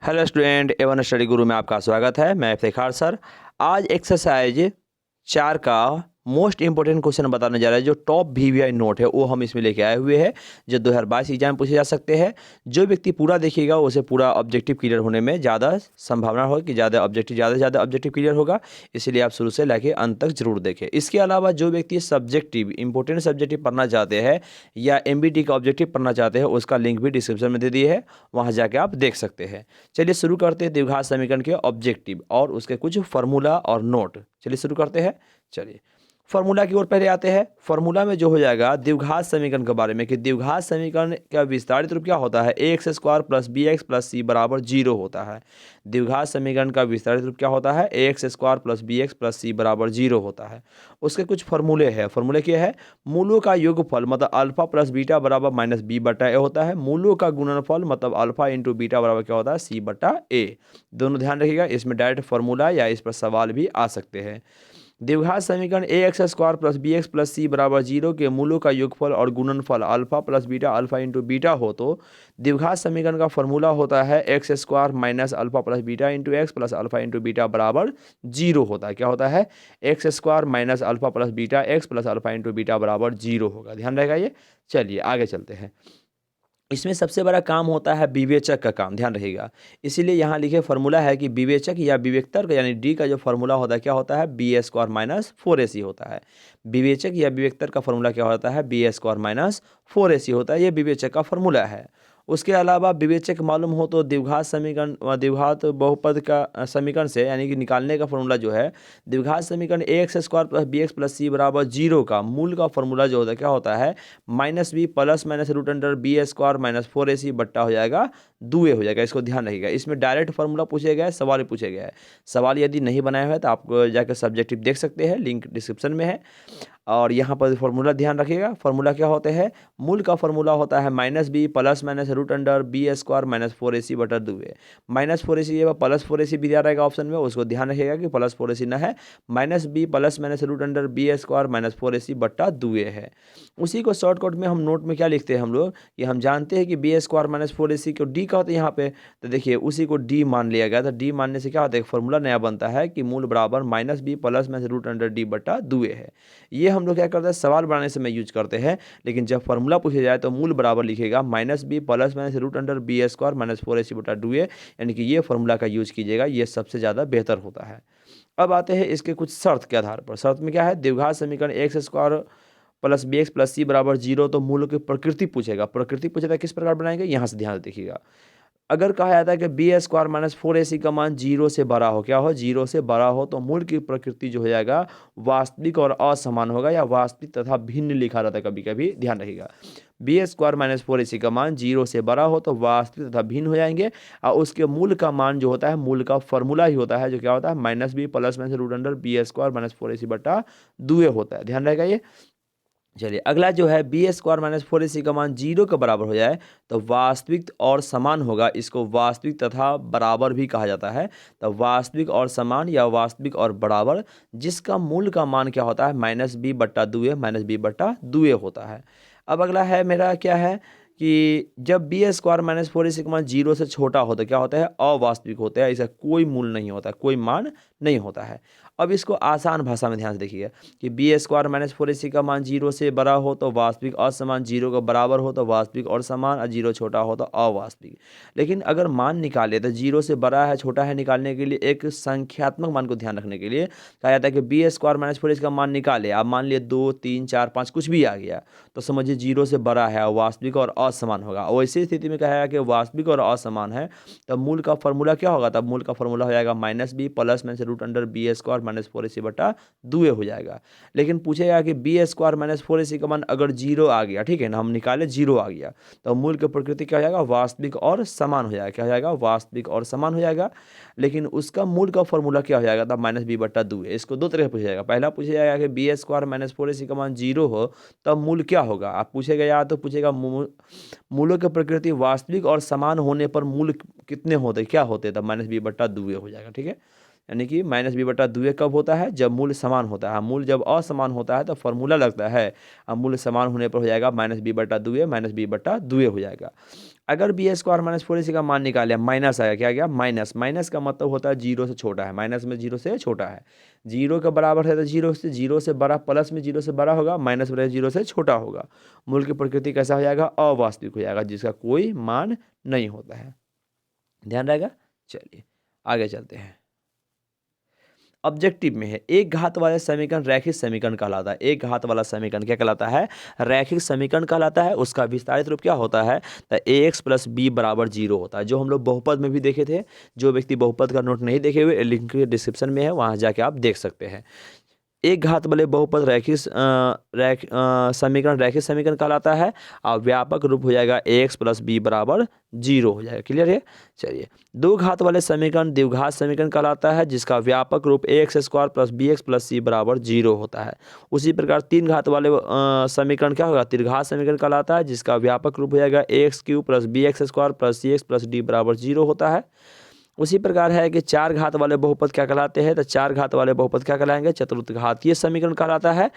Hello student, Avon study गुरु में आपका स्वागत है। मैं इफ्तिखार सर। आज एक्सरसाइज 4 का मोस्ट इंपॉर्टेंट क्वेश्चन बताने जा रहा है। जो टॉप वीवीआई नोट है वो हम इसमें लेके आए हुए हैं, जो 2022 एग्जाम में पूछे जा सकते हैं। जो व्यक्ति पूरा देखिएगा उसे पूरा ऑब्जेक्टिव क्लियर होने में ज़्यादा संभावना होगी कि ज़्यादा से ज़्यादा ऑब्जेक्टिव क्लियर होगा। इसलिए आप शुरू से लेके अंत तक जरूर देखें। इसके अलावा जो व्यक्ति सब्जेक्टिव इंपॉर्टेंट सब्जेक्टिव पढ़ना चाहते हैं या एमबीटी का ऑब्जेक्टिव पढ़ना चाहते हैं, उसका लिंक भी डिस्क्रिप्शन में दे दिए है, वहाँ जाके आप देख सकते हैं। चलिए शुरू करते हैं द्विघात समीकरण के ऑब्जेक्टिव और उसके कुछ फॉर्मूला और नोट। चलिए शुरू करते हैं। चलिए फॉर्मूला की ओर पहले आते हैं। फॉर्मूला में जो हो जाएगा द्विघात समीकरण के बारे में कि द्विघात समीकरण का विस्तारित रूप क्या होता है, a x square plus b x plus c बराबर 0 होता है। द्विघात समीकरण का विस्तारित रूप क्या होता है, a x square plus b x plus c बराबर 0 होता है। उसके कुछ फॉर्मूले हैं। फॉर्मूले क्या है, मूलों का योगफल मतलब अल्फा प्लस बीटा बराबर माइनस बी बटा ए होता है। मूलों का गुणनफल मतलब अल्फा इंटू बीटा बराबर क्या होता है, सी बटा ए। दोनों ध्यान रखिएगा, इसमें डायरेक्ट फॉर्मूला या इस पर सवाल भी आ सकते हैं। द्विघात समीकरण a x square plus b x plus c बराबर 0 के मूलों का योगफल और गुणनफल alpha plus beta alpha into beta हो तो द्विघात समीकरण का फॉर्मूला होता है x square minus alpha plus beta into x plus alpha into beta बराबर 0 होता है। क्या होता है, x square minus alpha plus beta x plus alpha into beta बराबर 0 होगा। ध्यान रहेगा ये। चलिए आगे चलते हैं। इसमें सबसे बड़ा काम होता है विवेचक का काम, ध्यान रखिएगा। इसीलिए यहाँ लिखे फॉर्मूला है कि विवेचक या विवेक्तर का यानी डी का जो फॉर्मूला होता है क्या होता है, बी ए स्क्वायर माइनस 4ac होता है। विवेचक या विवेक्तर का फॉर्मूला क्या होता है, बी ए स्क्वायर माइनस 4ac होता है। ये विवेचक का फॉर्मूला है। उसके अलावा विवेचक मालूम हो तो द्विघात समीकरण द्विघात बहुपद का समीकरण से यानी कि निकालने का फॉर्मूला जो है, द्विघात समीकरण a x square plus b x plus c बराबर 0 का मूल का फॉर्मूला जो होता है क्या होता है, minus B plus minus root under B square minus 4ac बट्टा हो जाएगा 2a हो जाएगा। इसको ध्यान रखिएगा। इसमें डायरेक्ट फार्मूला पूछे गए, सवाल पूछे गए हैं। सवाल यदि नहीं बनाए हुए तो आप जाकर सब्जेक्टिव देख सकते हैं, लिंक डिस्क्रिप्शन में है। और यहाँ पर फॉर्मूला ध्यान रखिएगा। फॉर्मूला क्या होते हैं, मूल का फॉर्मूला होता है minus B plus minus root under B square minus 4ac बटा 2a। माइनस 4ac ये प्लस 4ac भी दिया रहेगा ऑप्शन में, उसको ध्यान रखिएगा कि प्लस 4ac ना है। Minus B plus minus root under B square minus 4ac बट्टा 2a है। उसी को शॉर्टकट में हम नोट में क्या लिखते हैं हम लोग, कि हम जानते हैं कि बी स्क्वायर माइनस 4ac को डी का होता है यहाँ पे, तो देखिए उसी को डी मान लिया गया था। डी मानने से क्या होता है, एक फॉर्मूला नया बनता है कि मूल बराबर minus B plus minus root under D बटा 2a है। ये हम लोग क्या करते हैं, सवाल बनाने से में यूज करते हैं। लेकिन जब फॉर्मूला पूछा जाए तो मूल बराबर लिखेगा minus B plus minus root under B square minus 4ac बटा 2a, यानी कि ये फॉर्मूला का यूज कीजिएगा, ये सबसे ज़्यादा बेहतर होता है। अब आते हैं इसके कुछ शर्त के आधार पर। शर्त में क्या है, द्विघात समीकरण x square plus b x plus c बराबर 0 तो मूल की प्रकृति पूछेगा। प्रकृति पूछेगा किस प्रकार बनाएंगे, यहाँ से ध्यान देखिएगा। अगर कहा जाता है कि बी स्क्वायर माइनस 4ac का मान 0 से बड़ा हो, क्या हो, 0 से बड़ा हो, तो मूल की प्रकृति जो हो जाएगा वास्तविक और असमान होगा, या वास्तविक तथा भिन्न लिखा रहता है कभी कभी, ध्यान रखिएगा। बी स्क्वायर माइनस 4ac का मान 0 से बड़ा हो तो वास्तविक तथा भिन्न हो जाएंगे। और उसके मूल का मान जो होता है, मूल का फॉर्मूला ही होता है, जो क्या होता है, minus B plus minus root under B square minus 4ac बटा 2a होता है। ध्यान रहेगा ये। चलिए अगला जो है, बी स्क्वायर माइनस 4ac का मान 0 के बराबर हो जाए तो वास्तविक और समान होगा। इसको वास्तविक तथा बराबर भी कहा जाता है। तो वास्तविक और समान या वास्तविक और बराबर, जिसका मूल का मान क्या होता है, माइनस बी बट्टा 2a, माइनस बी बट्टा 2a होता है। अब अगला है मेरा क्या है कि जब बी स्क्वायर माइनस 4ac का मान 0 से छोटा होता है क्या होता है, अवास्तविक होता है। इसका कोई मूल नहीं होता, कोई मान नहीं होता है। अब इसको आसान भाषा में ध्यान से देखिए कि बी स्क्वायर माइनस 4ac का मान 0 से बड़ा हो तो वास्तविक असमान, 0 के बराबर हो तो वास्तविक और समान, और 0 छोटा हो तो अवास्तविक। लेकिन अगर मान निकाले तो 0 से बड़ा है छोटा है निकालने के लिए एक संख्यात्मक मान को ध्यान रखने के लिए कहा जाता है कि बी स्क्वायर माइनस 4ac का मान निकाले। आप मान लिए 2 3 4 5 कुछ भी आ गया तो समझिए 0 से बड़ा है, वास्तविक और असमान होगा। वैसी स्थिति में कहा कि वास्तविक और असमान है, तब मूल का फॉर्मूला क्या होगा, तब मूल का फॉर्मूला हो जाएगा minus B plus minus root under B square minus 4ac बटा 2a हो जाएगा। लेकिन पूछेगा कि बी स्क्वायर माइनस 4ac का मान अगर 0 आ गया, ठीक है ना, हम निकाले 0 आ गया, तो मूल की प्रकृति क्या हो जाएगा, वास्तविक और समान हो जाएगा। क्या हो जाएगा, वास्तविक और समान हो जाएगा। लेकिन उसका मूल का फॉर्मूला क्या हो जाएगा, तब माइनस बी बट्टा 2a। इसको दो तरह से पूछा जाएगा। पहला पूछा जाएगा कि बी स्क्वायर माइनस 4ac का मान 0 हो तब मूल क्या होगा। आप पूछेगा या तो पूछेगा मूलों की प्रकृति वास्तविक और समान होने पर मूल कितने होते, क्या होते, तब माइनस बी बट्टा 2a हो जाएगा। ठीक है, यानी कि माइनस बी बटा दुए कब होता है, जब मूल्य समान होता है। मूल्य जब असमान होता है तो फॉर्मूला लगता है, अब मूल्य समान होने पर हो जाएगा माइनस बी बटा दुए माइनस बी बटा दुए हो जाएगा। अगर बी स्क्वायर माइनस 4ac का मान निकाले, माइनस आया, क्या गया माइनस, माइनस का मतलब होता है जीरो से छोटा है, माइनस में जीरो से छोटा है, जीरो के बराबर है तो जीरो से बड़ा, प्लस में जीरो से बड़ा होगा, माइनस में जीरो से छोटा होगा। मूल की प्रकृति कैसा हो जाएगा, अवास्तविक हो जाएगा, जिसका कोई मान नहीं होता है। ध्यान रहेगा। चलिए आगे चलते हैं। ऑब्जेक्टिव में है, एक घात वाले समीकरण रैखिक समीकरण कहलाता है। एक घात वाला समीकरण क्या कहलाता है, रैखिक समीकरण कहलाता है। उसका विस्तारित रूप क्या होता है, तो ax प्लस बी बराबर 0 होता है, जो हम लोग बहुपद में भी देखे थे। जो व्यक्ति बहुपद का नोट नहीं देखे हुए, लिंक डिस्क्रिप्शन में है, वहाँ जाके आप देख सकते हैं। एक घात वाले बहुपद समीकरण रैखिक समीकरण कहलाता है, और व्यापक रूप हो जाएगा ax प्लस बी बराबर 0 हो जाएगा। क्लियर है। चलिए, दो घात वाले समीकरण द्विघात समीकरण कहलाता है, जिसका व्यापक रूप ax square plus b x plus c बराबर 0 होता है। उसी प्रकार तीन घात वाले समीकरण क्या होगा, त्रिघात समीकरण कहलाता है, जिसका व्यापक रूप हो जाएगा ax cube plus b x square plus c x plus d बराबर 0 होता है। उसी प्रकार है कि चार घात वाले बहुपद क्या कहलाते हैं, तो चार घात वाले बहुपद क्या कहलाएंगे, चतुर्थघातीय समीकरण कहलाता है।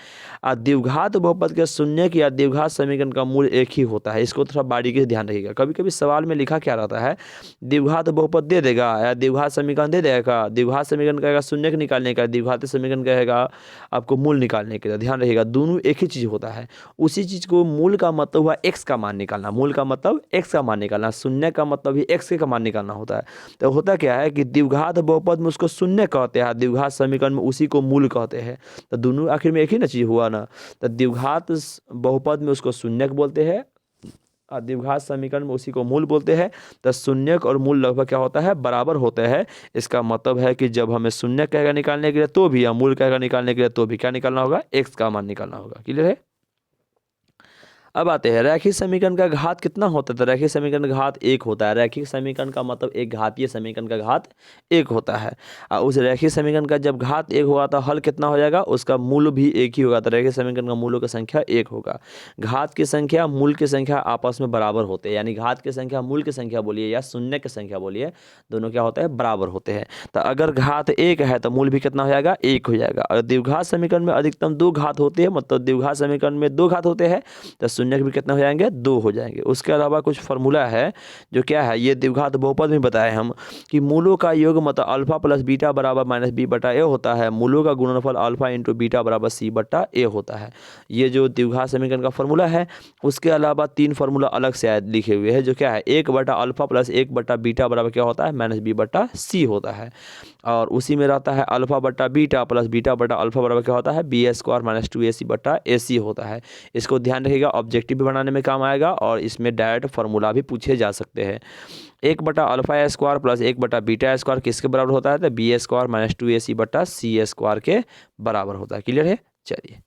और द्विघात बहुपद के शून्य या द्विघात समीकरण का मूल एक ही होता है। इसको थोड़ा बारीकी से ध्यान रखिएगा। कभी कभी सवाल में लिखा क्या रहता है, द्विघात बहुपद दे देगा या द्विघात समीकरण दे देगा, द्विघात समीकरण कहेगा शून्य निकालने का, द्विघात समीकरण कहेगा आपको मूल निकालने के लिए। ध्यान रखिएगा, दोनों एक ही चीज़ होता है। उसी चीज़ को मूल का मतलब हुआ एक्स का मान निकालना, मूल का मतलब एक्स का मान निकालना, शून्य का मतलब भी एक्स का मान निकालना होता है। तो होता क्या है कि द्विघात बहुपद में उसको शून्य कहते हैं, द्विघात समीकरण में उसी को मूल कहते हैं। तो दोनों आखिर में एक ही ना चीज हुआ ना। तो द्विघात बहुपद में उसको शून्यक बोलते हैं और द्विघात समीकरण में उसी को मूल बोलते हैं। तो शून्यक और मूल लगभग क्या होता है, बराबर होते हैं। इसका मतलब है कि जब हमें शून्य कहेगा निकालने के लिए तो भी, या मूल कहेगा निकालने के लिए तो भी क्या निकालना होगा, एक्स का मान निकालना होगा। क्लियर है। अब आते हैं, रैखिक समीकरण का घात कितना होता है, तो रैखिक समीकरण का घात एक होता है। रैखिक समीकरण का मतलब एक घातीय समीकरण का घात एक होता है। और उस रैखिक समीकरण का जब घात एक होगा तो हल कितना हो जाएगा, उसका मूल भी एक ही होगा। तो रैखिक समीकरण का मूलों की संख्या एक होगा। घात की संख्या मूल की संख्या आपस में बराबर होते हैं, यानी घात की संख्या मूल की संख्या बोलिए या शून्य की संख्या बोलिए, दोनों क्या होता है, बराबर होते हैं। तो अगर घात एक है तो मूल भी कितना हो जाएगा, एक हो जाएगा। अगर द्विघात समीकरण में अधिकतम दो घात होते हैं, मतलब द्विघात समीकरण में दो घात होते हैं, तो शून्य भी कितना हो जाएंगे, दो हो जाएंगे। उसके अलावा कुछ फार्मूला है जो क्या है, ये द्विघात बहुपद में बताए हम कि मूलों का योग मतलब अल्फा प्लस बीटा बराबर माइनस बी बटा ए होता है। मूलों का गुणनफल अल्फा इंटू बीटा बराबर सी बटा ए होता है। ये जो द्विघात समीकरण का फार्मूला है। उसके अलावा तीन फार्मूला अलग से लिखे हुए हैं, जो क्या है, एक बटा अल्फा प्लस एक बटा बीटा बराबर क्या होता है, माइनस बी बटा सी होता है। और उसी में रहता है अल्फा बटा बीटा प्लस बीटा बटा अल्फा बराबर क्या होता है, बी स्क्वायर माइनस 2ac बटा ac होता है। इसको ध्यान रखिएगा, ऑब्जेक्टिव भी बनाने में काम आएगा और इसमें डायरेक्ट फार्मूला भी पूछे जा सकते हैं। एक बटा अल्फा स्क्वायर प्लस एक बटा बीटा स्क्वायर किसके बराबर होता है, तो बी स्क्वायर माइनस 2ac बटा सी स्क्वायर के बराबर होता है। क्लियर है। चलिए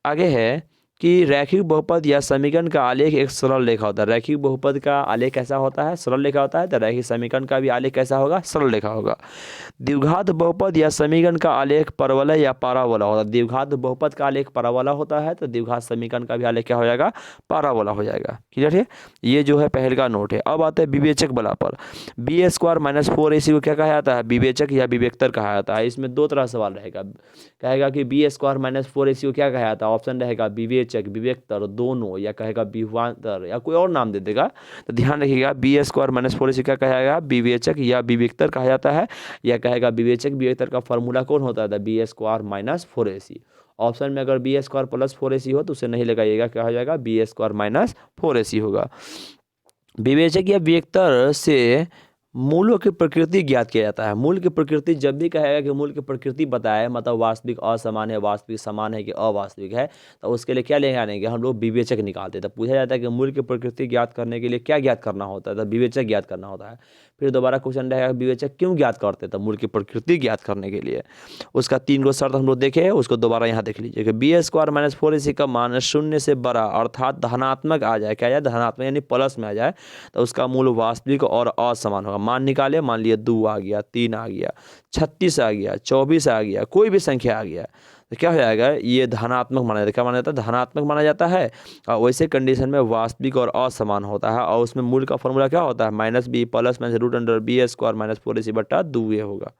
आगे है कि रैखिक बहुपद या समीकरण का आलेख एक सरल रेखा होता है। रैखिक बहुपद का आलेख कैसा होता है, सरल रेखा होता है। तो रैखिक समीकरण का भी आलेख कैसा होगा, सरल रेखा होगा। द्विघात बहुपद या समीकरण का आलेख परवलय या पारावोला होता है। द्विघात बहुपद का आलेख पारावोला होता है, तो द्विघात समीकरण का भी आलेख क्या हो जाएगा, पारावोला हो जाएगा। क्लियर है। ये जो है पहले का नोट है। अब आते हैं विवेचक बला पर। बी स्क्वायर माइनस 4ac को क्या कहा जाता है, विवेचक या विवेकतर कहा जाता है। इसमें दो तरह सवाल रहेगा, कहेगा कि बी स्क्वायर माइनस 4ac को क्या कहा जाता है, ऑप्शन रहेगा विवेचक, विवेकतर, दोनों, या कहेगा विभवांतर, या कोई और नाम दे देगा। तो ध्यान रखिएगा, बी स्क्वायर माइनस 4ac क्या कहा जाएगा, विवेचक या विवेकतर कहा जाता है। या कहेगा विवेचक विवेकतर का फॉर्मूला कौन होता है, B square minus 4ac। Option में अगर बी स्क्वायर प्लस 4ac हो तो उसे नहीं लगाइएगा, क्या हो जाएगा, बी स्क्वायर माइनस 4ac होगा। विवेचक या विवेकतर से मूलों की प्रकृति ज्ञात किया जाता है। मूल की प्रकृति जब भी कहेगा कि मूल की प्रकृति बताए, मतलब वास्तविक असमान है, वास्तविक समान है कि अवास्तविक है, तो उसके लिए क्या लेंगे आने के हम लोग विवेचक निकालते हैं। तो पूछा जाता है कि मूल की प्रकृति ज्ञात करने के लिए क्या ज्ञात करना होता है, तो विवेचक ज्ञात करना होता है। फिर दोबारा क्वेश्चन रहेगा विवेचक क्यों ज्ञात करते हैं, तो मूल की प्रकृति ज्ञात करने के लिए। उसका तीन गो शर्त हम लोग देखे, उसको दोबारा यहाँ देख लीजिए कि बी स्क्वायर माइनस 4ac का मान शून्य से बड़ा अर्थात धनात्मक आ जाए, क्या जाए, धनात्मक यानी प्लस में आ जाए, तो उसका मूल वास्तविक और असमान होगा। मान निकाले, मान लिए 2 आ गया, 3 आ गया, 36 आ गया, 24 आ गया, कोई भी संख्या आ गया, तो क्या हो जाएगा, ये धनात्मक माना जाता है। क्या माना जाता है, धनात्मक माना जाता है। और वैसे कंडीशन में वास्तविक और असमान होता है। और उसमें मूल का फॉर्मूला क्या होता है, minus B plus minus root under B square minus 4ac बटा 2a होगा।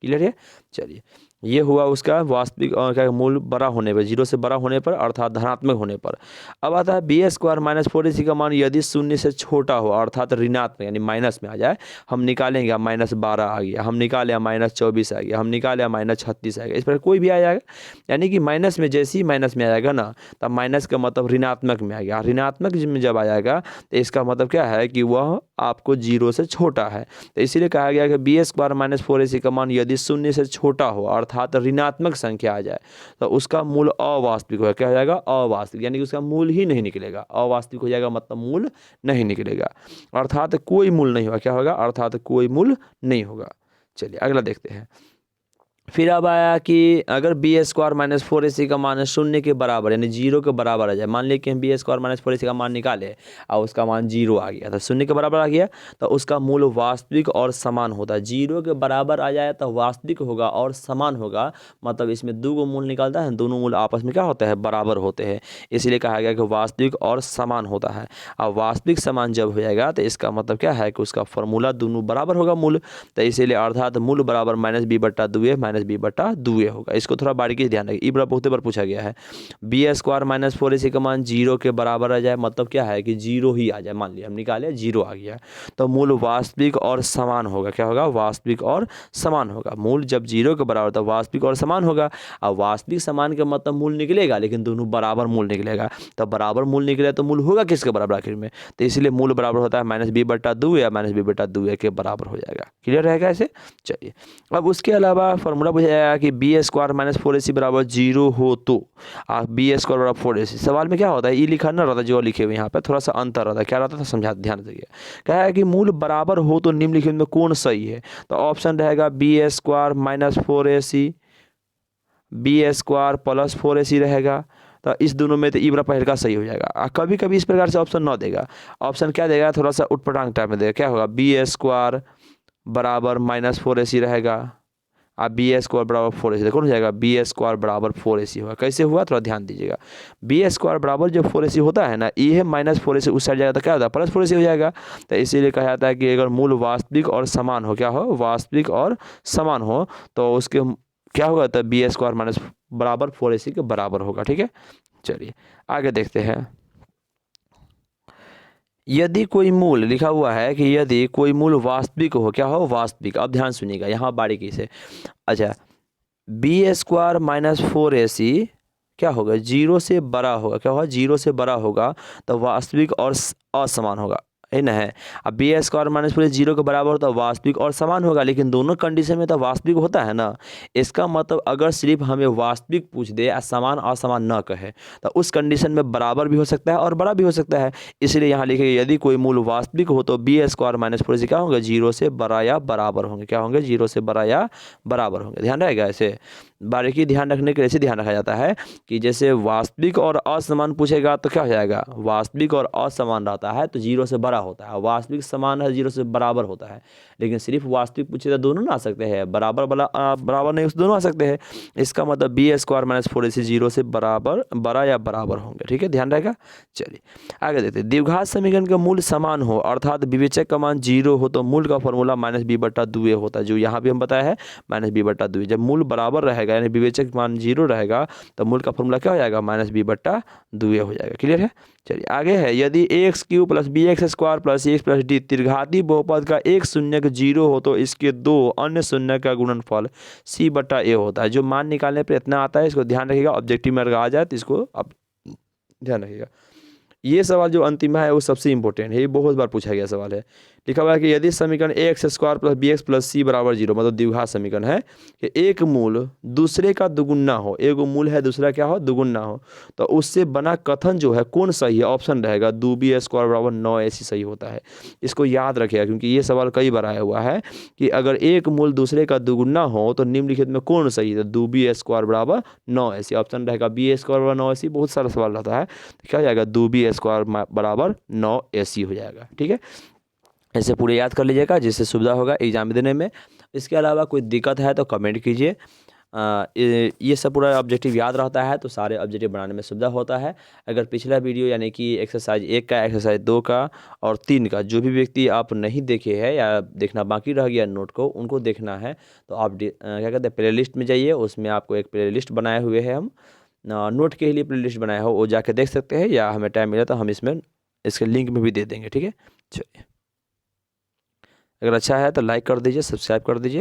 क्लियर है। चलिए, ये हुआ उसका वास्तविक क्या मूल बड़ा होने पर, 0 से बड़ा होने पर अर्थात धनात्मक होने पर। अब आता है बी स्क्वायर माइनस 4ac का मान यदि 0 से छोटा हो अर्थात ऋणात्मक यानी माइनस में आ जाए। हम निकालेंगे, -12 आ गया, हम निकाले -24 आ गया, हम निकाले -36 आ गया, इस पर कोई भी आ जाएगा। यानी कि माइनस में जैसे ही माइनस में आ जाएगा ना, तब माइनस का मतलब ऋणात्मक में आ गया। ऋणात्मक में जब आ जाएगा तो इसका मतलब क्या है कि वह आपको 0 से छोटा है। तो इसीलिए कहा गया कि बी स्क्वायर माइनस 4ac का मान यदि 0 से छोटा हो अर्थात ऋणात्मक संख्या आ जाए तो उसका मूल अवास्तविक होगा। क्या हो जाएगा? अवास्तविक, यानी कि उसका मूल ही नहीं निकलेगा। अवास्तविक हो जाएगा मतलब मूल नहीं निकलेगा, अर्थात कोई मूल नहीं होगा। क्या होगा? अर्थात कोई मूल नहीं होगा। चलिए अगला देखते हैं। फिर अब आया कि अगर बी स्क्वायर माइनस 4ac का मान 0 के बराबर यानी 0 के बराबर आ जाए। मान लीजिए कि हम बी स्क्वायर माइनस 4ac का मान निकाले और उसका मान 0 आ गया, तो 0 के बराबर आ गया तो उसका मूल वास्तविक और समान होता है। 0 के बराबर आ जाए तो वास्तविक होगा और समान होगा, मतलब इसमें दो मूल निकलता है, दोनों मूल आपस में क्या होता है? बराबर होते हैं। इसीलिए कहा गया कि वास्तविक और समान होता है। अब वास्तविक समान जब हो जाएगा तो इसका मतलब क्या है कि उसका फॉर्मूला दोनों बराबर होगा मूल। तो इसीलिए अर्थात मूल बराबर -b/2 -b/2 होगा। इसको थोड़ा बारीकी से ध्यान रखिए, बहुत बार पूछा गया है। बी स्क्वायर माइनस 4ac का मान 0 के बराबर आ जाए, मतलब क्या है कि 0 ही आ जाए। मान लिया हम निकाले 0 आ गया तो मूल वास्तविक और समान होगा। क्या होगा? वास्तविक और समान होगा। मूल जब 0 के बराबर तो वास्तविक और समान होगा। अब वास्तविक समान के मतलब मूल निकलेगा, लेकिन दोनों बराबर मूल निकलेगा। तो बराबर मूल निकले तो मूल होगा किसके बराबर आखिर में? तो इसलिए मूल बराबर होता है -b/2 या -b/2 के बराबर हो जाएगा। क्लियर रहेगा ऐसे। चलिए, अब उसके अलावा फॉर्मूला पूछा जाएगा कि बी स्क्वायर माइनस 4ac बराबर 0 हो तो बी स्क्वायर बराबर 4ac। सवाल में क्या होता है? ई लिखा ना रहता, जो लिखे हुए यहाँ पे थोड़ा सा अंतर रहता है। क्या रहता था समझा, ध्यान दीजिए। क्या है कि मूल बराबर हो तो निम्नलिखित में कौन सही है? तो ऑप्शन रहेगा B square minus 4ac, B square plus 4ac रहेगा। तो इस दोनों में तो इबरा पहले का सही हो जाएगा। कभी कभी इस प्रकार से ऑप्शन न देगा, ऑप्शन क्या देगा? थोड़ा सा उटपटांग टाइप में देगा। क्या होगा? बी स्क्वायर बराबर -4ac रहेगा, अब बी स्क्वायर बराबर 4ac कौन हो जाएगा? बी स्क्वायर बराबर 4ac होगा। कैसे हुआ थोड़ा ध्यान दीजिएगा। बी स्क्वायर बराबर जब 4ac होता है ना, ये है -4ac उस साइड जाएगा तो क्या होता है? +4ac हो जाएगा। तो इसीलिए कहा जाता है कि अगर मूल वास्तविक और समान हो, क्या हो? वास्तविक और समान हो तो उसके क्या होगा? तो बी स्क्वायर माइनस बराबर 4ac के बराबर होगा। ठीक है, चलिए आगे देखते हैं। यदि कोई मूल लिखा हुआ है कि यदि कोई मूल वास्तविक हो, क्या हो? वास्तविक। अब ध्यान सुनिएगा यहाँ बारीकी से। अच्छा, बी स्क्वायर माइनस 4ac क्या होगा? 0 से बड़ा होगा। क्या होगा? 0 से बड़ा होगा तो वास्तविक और असमान होगा, है ना? है। अब बी स्क्वायर माइनस 4 0 के बराबर होता है, वास्तविक और समान होगा, लेकिन दोनों कंडीशन में तो वास्तविक होता है ना। इसका मतलब अगर सिर्फ हमें वास्तविक पूछ दे या समान असमान न कहे तो उस कंडीशन में बराबर भी हो सकता है और बड़ा भी हो सकता है। इसलिए यहाँ लिखे यदि कोई मूल वास्तविक हो तो बी स्क्वायर माइनस 4 क्या होंगे? 0 से बड़ा या बराबर होंगे। क्या होंगे? 0 से बड़ा या बराबर होंगे। ध्यान रहेगा ऐसे। बारीकी ध्यान रखने के लिए ऐसे ध्यान रखा जाता है कि जैसे वास्तविक और असमान पूछेगा तो क्या हो जाएगा? वास्तविक और असमान रहता है तो 0 से बड़ा होता है, वास्तविक समान है 0 से बराबर होता है। लेकिन सिर्फ वास्तविक पूछे तो दोनों ना आ सकते हैं, बराबर बराबर नहीं, दोनों आ सकते हैं। इसका मतलब बी स्क्वायर माइनस 4ac 0 से बराबर, बड़ा या बराबर होंगे। ठीक है, ध्यान रहेगा। चलिए आगे देखते हैं। द्विघात समीकरण का मूल समान हो अर्थात विवेचक का मान 0 हो तो मूल का फॉर्मूला -b/2 होता है, जो यहाँ भी हम बताया है -b/2। जब मूल बराबर रहेगा यानी विवेचक मान 0 रहेगा तो मूल का फॉर्मूला क्या हो जाएगा? -b/2 हो जाएगा। क्लियर है। चलिए आगे है। यदि ax³ + bx² + ax + d त्रिघाती बहुपद का एक शून्य 0 हो तो इसके दो अन्य शून्य का गुणनफल c/a होता है। जो मान निकालने पर इतना आता है, इसको ध्यान रखिएगा। ऑब्जेक्टिव में अगर आ जाए तो इसको अब ध्यान रखिएगा। ये सवाल जो अंतिम है वो सबसे इंपॉर्टेंट है, ये बहुत बार पूछा गया सवाल है। लिखा हुआ है कि यदि समीकरण ax² + bx + c = 0, मतलब द्विघात समीकरण है कि एक मूल दूसरे का दुगुना हो, एक मूल है दूसरा क्या हो? दुगुना हो, तो उससे बना कथन जो है कौन सही है? ऑप्शन रहेगा 2b² = 9ac सही होता है। इसको याद रखिएगा क्योंकि ये सवाल कई बार आया हुआ है कि अगर एक मूल दूसरे का दुगुना हो तो निम्नलिखित में कौन सही है? 2b² = 9ac। ऑप्शन रहेगा b² = 9ac। बहुत सारा सवाल रहता है, क्या हो जाएगा? 2b² = 9ac हो जाएगा। ठीक है, ऐसे पूरे याद कर लीजिएगा जिससे सुविधा होगा एग्जाम देने में। इसके अलावा कोई दिक्कत है तो कमेंट कीजिए। ये सब पूरा ऑब्जेक्टिव याद रहता है तो सारे ऑब्जेक्टिव बनाने में सुविधा होता है। अगर पिछला वीडियो यानी कि एक्सरसाइज 1 का, एक्सरसाइज 2 का और 3 का जो भी व्यक्ति आप नहीं देखे हैं या देखना बाकी रह गया नोट को, उनको देखना है तो आप क्या कहते हैं प्लेलिस्ट में जाइए, उसमें आपको एक प्लेलिस्ट बनाए हुए हैं हम नोट के लिए प्लेलिस्ट बनाया हो, वो जाके देख सकते हैं या हमें टाइम मिला तो हम इसमें इसके लिंक में भी दे देंगे। ठीक है, चलिए, अगर अच्छा है तो लाइक कर दीजिए, सब्सक्राइब कर दीजिए।